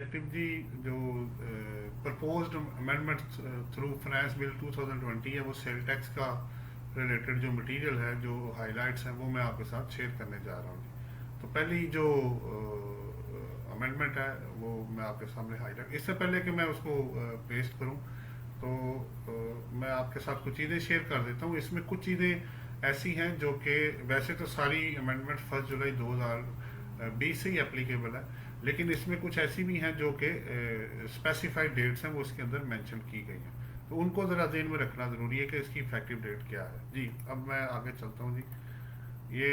Active जी जो proposed amendment through finance bill 2020 है वो सेल टैक्स का रिलेटेड जो मटेरियल है जो हाइलाइट्स हैं वो मैं आपके साथ शेयर करने जा रहा हूँ। तो पहली जो अमेंडमेंट है वो मैं आपके सामने हाईलाइट इससे पहले कि मैं उसको पेस्ट करूँ तो मैं आपके साथ कुछ चीज़ें शेयर कर देता हूँ। इसमें कुछ चीज़ें ऐसी हैं जो कि वैसे तो सारी अमेंडमेंट 1 जुलाई 2020 से ही एप्लीकेबल है, लेकिन इसमें कुछ ऐसी भी हैं जो कि स्पेसिफाइड डेट्स हैं वो इसके अंदर मेंशन की गई हैं, तो उनको ज़रा ध्यान में रखना ज़रूरी है कि इसकी इफेक्टिव डेट क्या है। जी अब मैं आगे चलता हूँ जी। ये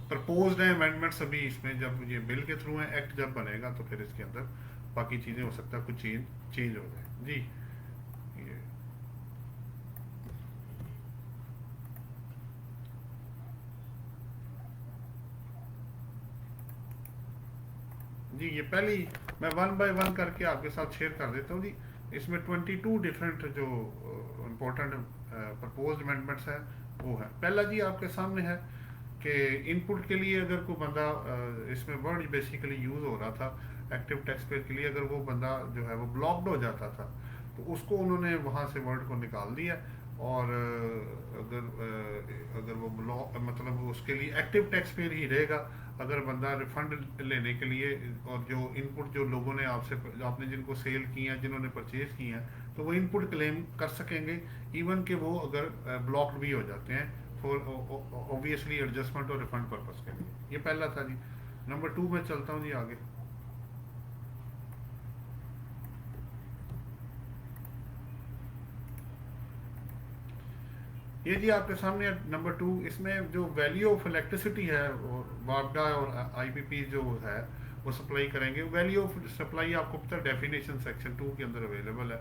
प्रपोज्ड है अमेंडमेंट्स अभी इसमें, जब ये बिल के थ्रू है, एक्ट जब बनेगा तो फिर इसके अंदर बाकी चीज़ें हो सकता है कुछ चेंज हो जाए जी। ये जी ये पहली मैं वन बाय वन करके आपके साथ शेयर कर देता हूँ जी। इसमें 22 डिफरेंट जो इम्पोर्टेंट प्रपोज अमेंडमेंट्स हैं वो है। पहला जी आपके सामने है कि इनपुट के लिए अगर कोई बंदा इसमें वर्ड बेसिकली यूज़ हो रहा था एक्टिव टैक्स पेयर के लिए, अगर वो बंदा जो है वो ब्लॉक्ड हो जाता था तो उसको उन्होंने वहाँ से वर्ड को निकाल दिया। और अगर वो ब्लॉक मतलब उसके लिए एक्टिव टैक्स पेयर ही रहेगा। अगर बंदा रिफंड लेने के लिए और जो इनपुट जो लोगों ने आपसे आपने जिनको सेल की हैं जिन्होंने परचेज की हैं तो वो इनपुट क्लेम कर सकेंगे, इवन कि वो अगर ब्लॉक्ड भी हो जाते हैं फॉर ऑब्वियसली एडजस्टमेंट और रिफंड पर्पस के लिए। ये पहला था जी। नंबर 2 में चलता हूँ जी आगे। ये जी आपके सामने नंबर 2, इसमें जो वैल्यू ऑफ इलेक्ट्रिसिटी है और वापडा और आईपीपी जो है वो सप्लाई करेंगे। वैल्यू ऑफ सप्लाई आपको पता है डेफिनेशन सेक्शन 2 के अंदर अवेलेबल है,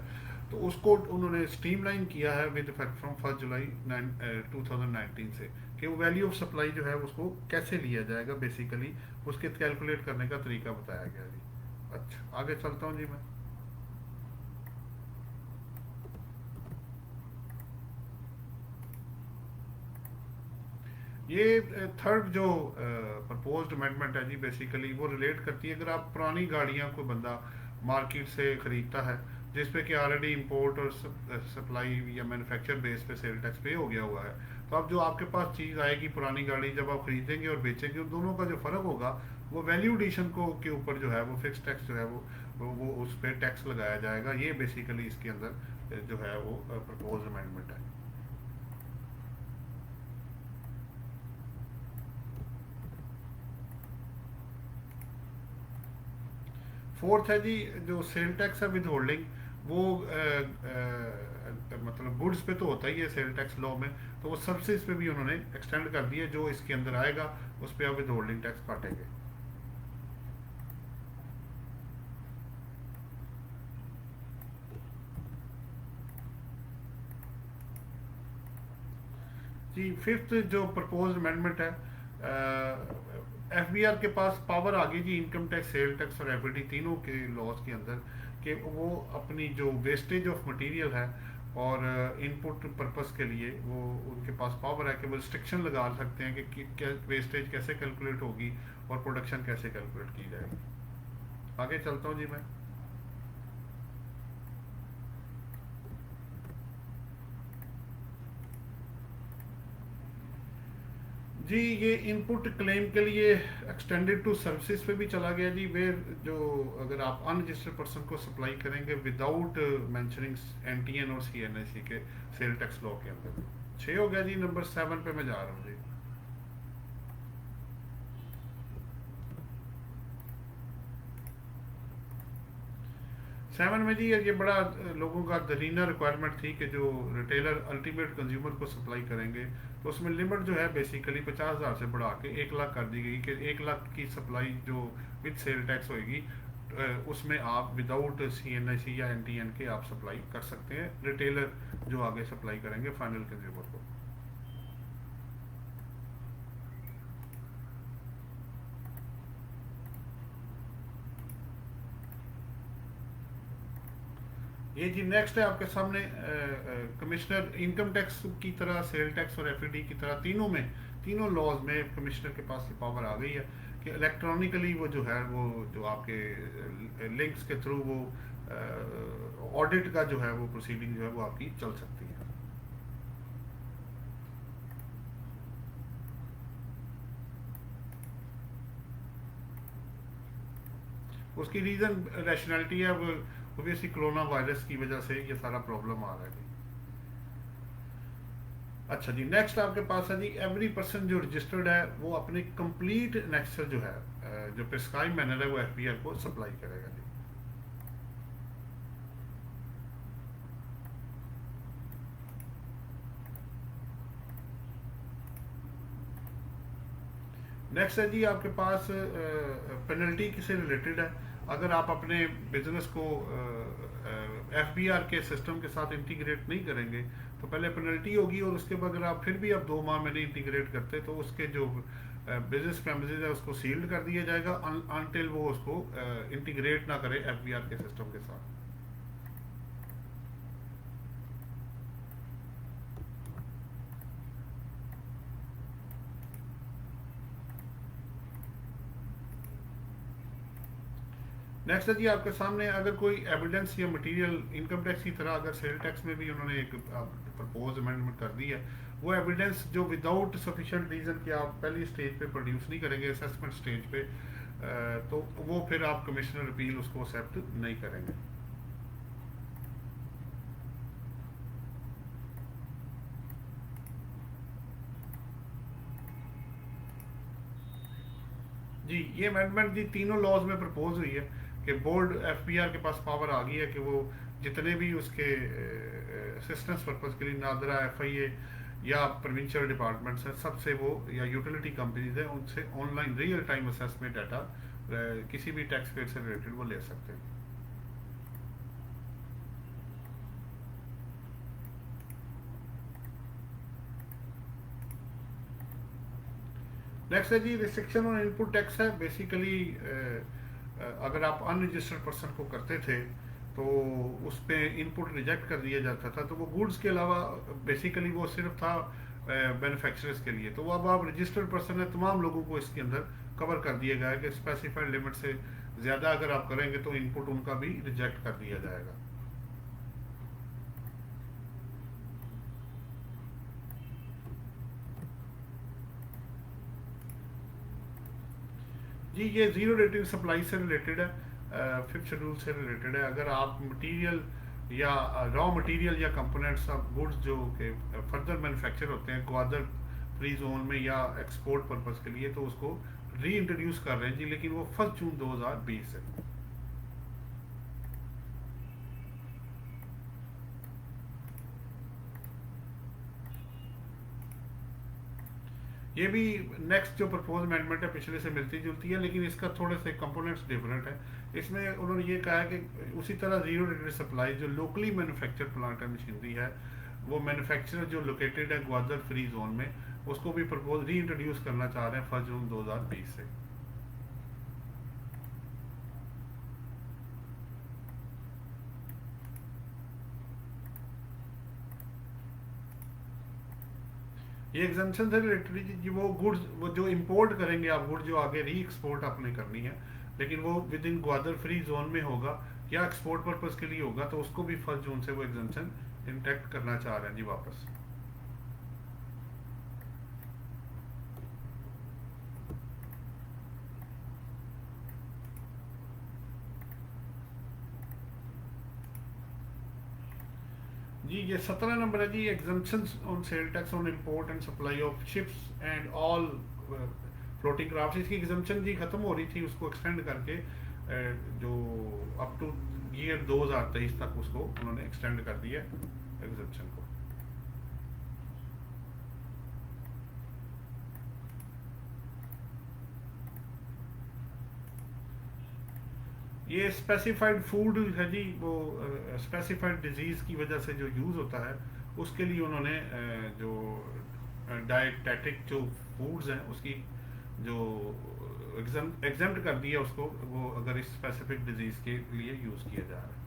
तो उसको उन्होंने स्ट्रीमलाइन किया है विद इफेक्ट फ्रॉम 1 जुलाई 2019 से, कि वो वैल्यू ऑफ सप्लाई जो है उसको कैसे लिया जाएगा, बेसिकली उसके कैलकुलेट करने का तरीका बताया गया जी। अच्छा आगे चलता हूँ जी मैं। ये थर्ड जो प्रपोज्ड अमेंडमेंट है जी बेसिकली वो रिलेट करती है, अगर आप पुरानी गाड़ियां को बंदा मार्केट से ख़रीदता है जिस पे कि ऑलरेडी इंपोर्ट और सप्लाई या मैन्युफैक्चर बेस पे सेल टैक्स पे हो गया हुआ है, तो अब जो आपके पास चीज़ आएगी पुरानी गाड़ी जब आप खरीदेंगे और बेचेंगे उन दोनों का जो फ़र्क होगा वो वैल्यू एडिशन को के ऊपर जो है वो फिक्स टैक्स जो है वो उस पर टैक्स लगाया जाएगा। ये बेसिकली इसके अंदर जो है वो प्रपोज अमेंडमेंट है। फोर्थ है जी जो सेल टैक्स है विद होल्डिंग, वो मतलब गुड्स पे तो होता ही है सेल टैक्स लॉ में, तो वो सर्विसेज पे भी उन्होंने एक्सटेंड कर दिया, जो इसके अंदर आएगा उस पर आप विद होल्डिंग टैक्स काटेंगे। जी फिफ्थ जो प्रपोज अमेंडमेंट है, एफ बी आर के पास पावर आ गई जी इनकम टैक्स सेल टैक्स और एफ तीनों के लॉज के अंदर, कि वो अपनी जो वेस्टेज ऑफ मटेरियल है और इनपुट पर्पस के लिए वो उनके पास पावर है कि वो रिस्ट्रिक्शन लगा सकते हैं कि क्या वेस्टेज कैसे कैलकुलेट होगी और प्रोडक्शन कैसे कैलकुलेट की जाएगी। आगे चलता हूँ जी मैं। जी ये इनपुट क्लेम के लिए एक्सटेंडेड टू सर्विसेज पे भी चला गया जी, वेयर जो अगर आप अनरजिस्टर्ड पर्सन को सप्लाई करेंगे विदाउट मेंशनिंग एनटीएन और सीएनआईसी के सेल टैक्स लॉ के अंदर। 6 हो गया जी। नंबर 7 पे मैं जा रहा हूँ जी। 7 में जी ये बड़ा लोगों का दरीना रिक्वायरमेंट थी कि जो रिटेलर अल्टीमेट कंज्यूमर को सप्लाई करेंगे तो उसमें लिमिट जो है बेसिकली 50,000 से बढ़ा के 1 लाख कर दी गई, कि 1 लाख की सप्लाई जो विद सेल टैक्स होगी उसमें आप विदाउट सीएनआईसी या एनटीएन के आप सप्लाई कर सकते हैं, रिटेलर जो आगे सप्लाई करेंगे फाइनल कंज्यूमर को। ये जी नेक्स्ट है आपके सामने, कमिश्नर इनकम टैक्स की तरह सेल टैक्स और एफईडी की तरह तीनों में तीनों लॉज में कमिश्नर के पास ये पावर आ गई है कि इलेक्ट्रॉनिकली वो जो है वो जो आपके लिंक्स के थ्रू वो ऑडिट का जो है वो प्रोसीडिंग जो है वो आपकी चल सकती है। उसकी रीज़न रैशनैलिटी है वो ओबियसली कोरोना वायरस की वजह से ये सारा प्रॉब्लम आ रहा है जी। अच्छा जी, नेक्स्ट आपके पास है जी, एवरी पर्सन जो रजिस्टर्ड है वो अपने कंप्लीट नेक्सर जो है जो प्रिस्क्राइब मैनर है वो एफपीआर को सप्लाई करेगा जी। नेक्स्ट है जी आपके पास पेनल्टी किससे रिलेटेड है। अगर आप अपने बिजनेस को एफबीआर के सिस्टम के साथ इंटीग्रेट नहीं करेंगे तो पहले पेनल्टी होगी, और उसके बाद अगर आप फिर भी आप 2 माह में नहीं इंटीग्रेट करते तो उसके जो बिजनेस प्रेमिसेस है उसको सील्ड कर दिया जाएगा अनटिल वो उसको इंटीग्रेट ना करे एफबीआर के सिस्टम के साथ। नेक्स्ट है जी आपके सामने, अगर कोई एविडेंस या मटेरियल इनकम टैक्स की तरह अगर सेल टैक्स में भी उन्होंने एक प्रपोज अमेंडमेंट कर दी है, वो एविडेंस जो विदाउट सफिशिएंट रीजन कि आप पहली स्टेज पे प्रोड्यूस नहीं करेंगे असेसमेंट स्टेज पे, तो वो फिर आप कमिश्नर अपील उसको एक्सेप्ट नहीं करेंगे। जी ये अमेंडमेंट जी तीनों लॉज में प्रपोज हुई है कि बोर्ड एफबीआर के पास पावर आ गई है कि वो जितने भी उसके असिस्टेंस पर्पज के लिए नादरा एफआईए या प्रोविंशियल डिपार्टमेंट्स हैं सबसे वो या यूटिलिटी कंपनीज हैं उनसे online real time assessment data किसी भी टैक्स पेड से रिलेटेड वो ले सकते हैं। नेक्स्ट है जी रिस्ट्रिक्शन ऑन इनपुट टैक्स है। बेसिकली अगर आप अनरजिस्टर्ड पर्सन को करते थे तो उस पर इनपुट रिजेक्ट कर दिया जाता था, तो वो गुड्स के अलावा बेसिकली वो सिर्फ था मैन्युफैक्चरर्स के लिए। तो वो अब आप रजिस्टर्ड पर्सन है, तमाम लोगों को इसके अंदर कवर कर दिया गया है कि स्पेसिफाइड लिमिट से ज़्यादा अगर आप करेंगे तो इनपुट उनका भी रिजेक्ट कर दिया जाएगा। जी ये जीरो रेटिंग सप्लाई से रिलेटेड है, फिफ्थ शेड्यूल से रिलेटेड है। अगर आप मटेरियल या रॉ मटेरियल या कंपोनेंट्स ऑफ गुड्स जो के फर्दर मैन्युफैक्चर होते हैं ग्वादर फ्री जोन में या एक्सपोर्ट पर्पस के लिए, तो उसको री इंट्रोड्यूस कर रहे हैं जी, लेकिन वो 1 जून 2020 है। ये भी नेक्स्ट जो प्रपोज अमेंडमेंट है पिछले से मिलती जुलती है, लेकिन इसका थोड़े से कंपोनेंट्स डिफरेंट है। इसमें उन्होंने ये कहा है कि उसी तरह जीरो रेटेड सप्लाई जो locally manufacture plant and machinery है, वो मैन्युफैक्चरर जो लोकेटेड है ग्वादर फ्री जोन में, उसको भी प्रपोज री इंट्रोड्यूस करना चाह रहे हैं 1 जून 2020 से। ये एग्जामेशन से रिलेटेड वो गुड्स वो जो इंपोर्ट करेंगे आप गुड्स जो आगे री एक्सपोर्ट आपने करनी है, लेकिन वो with in Gwadar free zone में होगा या एक्सपोर्ट पर्पज के लिए होगा, तो उसको भी 1 जून से वो एग्जामेशन इंटैक्ट करना चाह रहे हैं जी वापस। जी ये 17 नंबर है जी, exemptions on sale tax on import and supply of ships and all floating craft. इसकी एग्जाम्पशन जी खत्म हो रही थी, उसको एक्सटेंड करके जो अप टू ईयर 2023 तक उसको उन्होंने एक्सटेंड कर दिया एग्जाम्पशन को। ये स्पेसिफाइड फूड है जी, वो स्पेसिफाइड डिजीज़ की वजह से जो यूज़ होता है उसके लिए उन्होंने जो डाइटेटिक जो फूड्स हैं उसकी जो एग्जाम्प्ट कर दिया उसको, वो अगर इस स्पेसिफिक डिजीज़ के लिए यूज़ किया जा रहा है।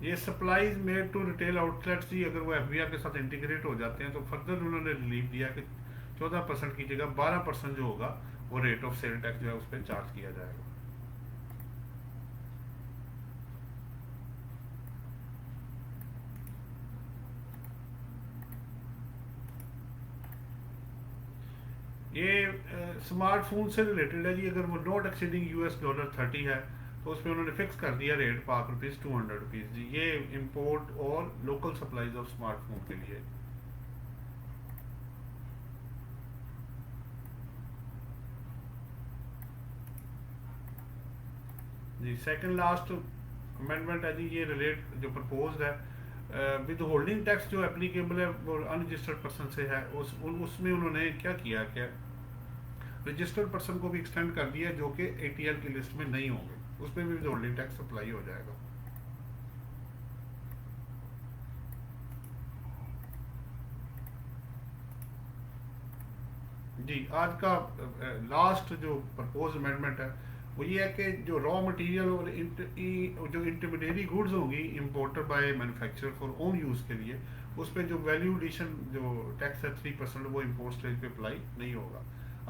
ये supplies made to retail outlets जी, अगर वो एफबीआर के साथ इंटीग्रेट हो जाते हैं तो फर्दर उन्होंने रिलीफ दिया कि 14% की जगह 12% जो होगा वो रेट ऑफ सेल टैक्स जो है उस पर चार्ज किया जाएगा। ये स्मार्टफोन से रिलेटेड है जी। अगर वो नॉट एक्सीडिंग $30 है तो उसमें उन्होंने फिक्स कर दिया रेट पाक ₹200 जी। ये इंपोर्ट और लोकल सप्लाईज ऑफ स्मार्टफोन के लिए। जी सेकंड लास्ट अमेंडमेंट है जी, ये रिलेट जो प्रपोज्ड है विद होल्डिंग टैक्स जो एप्लीकेबल है वो अनरजिस्टर्ड पर्सन से है, उसमें उन्होंने क्या किया कि रजिस्टर्ड पर्सन को भी एक्सटेंड कर दिया जो कि एटीएल की लिस्ट में नहीं होंगे, उसमें भी विद होल्डिंग टैक्स अप्लाई हो जाएगा। जी आज का लास्ट जो प्रपोज अमेंडमेंट है वो ये है कि जो रॉ मटेरियल और जो इंटरमीडिएरी गुड्स होंगी imported bye manufacturer for own use के लिए, उस पर जो वैल्यू एडिशन जो टैक्स है 3% वो इम्पोर्ट स्टेज पे अप्लाई नहीं होगा।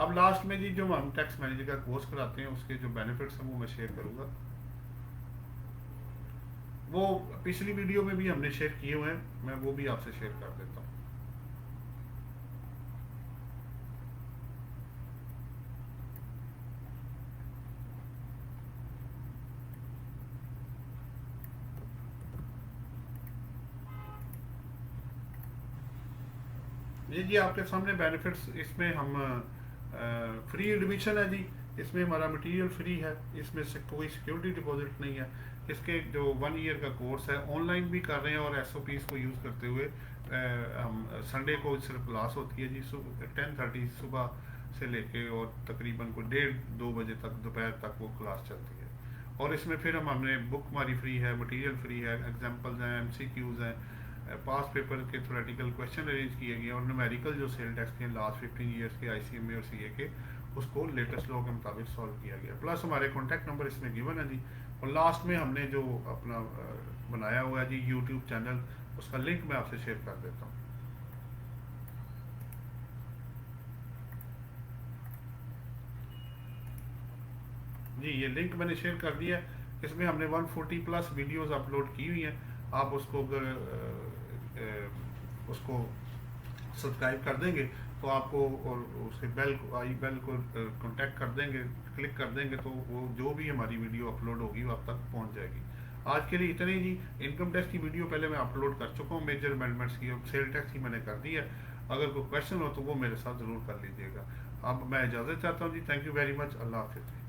अब लास्ट में जी जो हम टैक्स मैनेजर का कोर्स कराते हैं उसके जो बेनिफिट्स हैं वो मैं शेयर करूँगा। वो पिछली वीडियो में भी हमने शेयर किए हुए हैं, मैं वो भी आपसे शेयर कर देता हूँ। ये जी आपके सामने बेनिफिट्स, इसमें हम फ्री एडमिशन है जी, इसमें हमारा मटेरियल फ्री है, इसमें से कोई सिक्योरिटी डिपॉजिट नहीं है। इसके जो 1 ईयर का कोर्स है ऑनलाइन भी कर रहे हैं और एसओपीज को यूज़ करते हुए हम संडे को सिर्फ क्लास होती है जी 10:30 सुबह से लेके और तकरीबन को 1:30-2 बजे तक दोपहर तक वो क्लास चलती है। और इसमें फिर हमने बुक हमारी फ्री है, मटेरियल फ्री है, एग्जांपल्स हैं, एमसीक्यूज़ हैं, पास पेपर के थ्योरेटिकल क्वेश्चन अरेंज किए गए और न्यूमेरिकल जो सेल टैक्स के लास्ट 15 ईयर्स के आईसीएमए और सीए के उसको लेटेस्ट लॉ के मुताबिक सॉल्व किया गया। प्लस हमारे कॉन्टैक्ट नंबर इसमें गिवन है जी। और लास्ट में हमने जो अपना बनाया हुआ है जी यूट्यूब चैनल, उसका लिंक मैं आपसे शेयर कर देता हूँ। जी ये लिंक मैंने शेयर कर दिया है, इसमें हमने 140 प्लस वीडियोस अपलोड की हुई हैं। आप उसको अगर उसको सब्सक्राइब कर देंगे तो आपको, और उसके बेल को कांटेक्ट कर देंगे, क्लिक कर देंगे तो वो जो भी हमारी वीडियो अपलोड होगी वो आप तक पहुंच जाएगी। आज के लिए इतने ही जी। इनकम टैक्स की वीडियो पहले मैं अपलोड कर चुका हूँ, मेजर अमेंडमेंट्स की, सेल टैक्स की मैंने कर दी है। अगर कोई क्वेश्चन हो तो वो मेरे साथ ज़रूर कर लीजिएगा। अब मैं इजाज़त चाहता हूँ जी। Thank you very much. अल्लाह हाफिज़।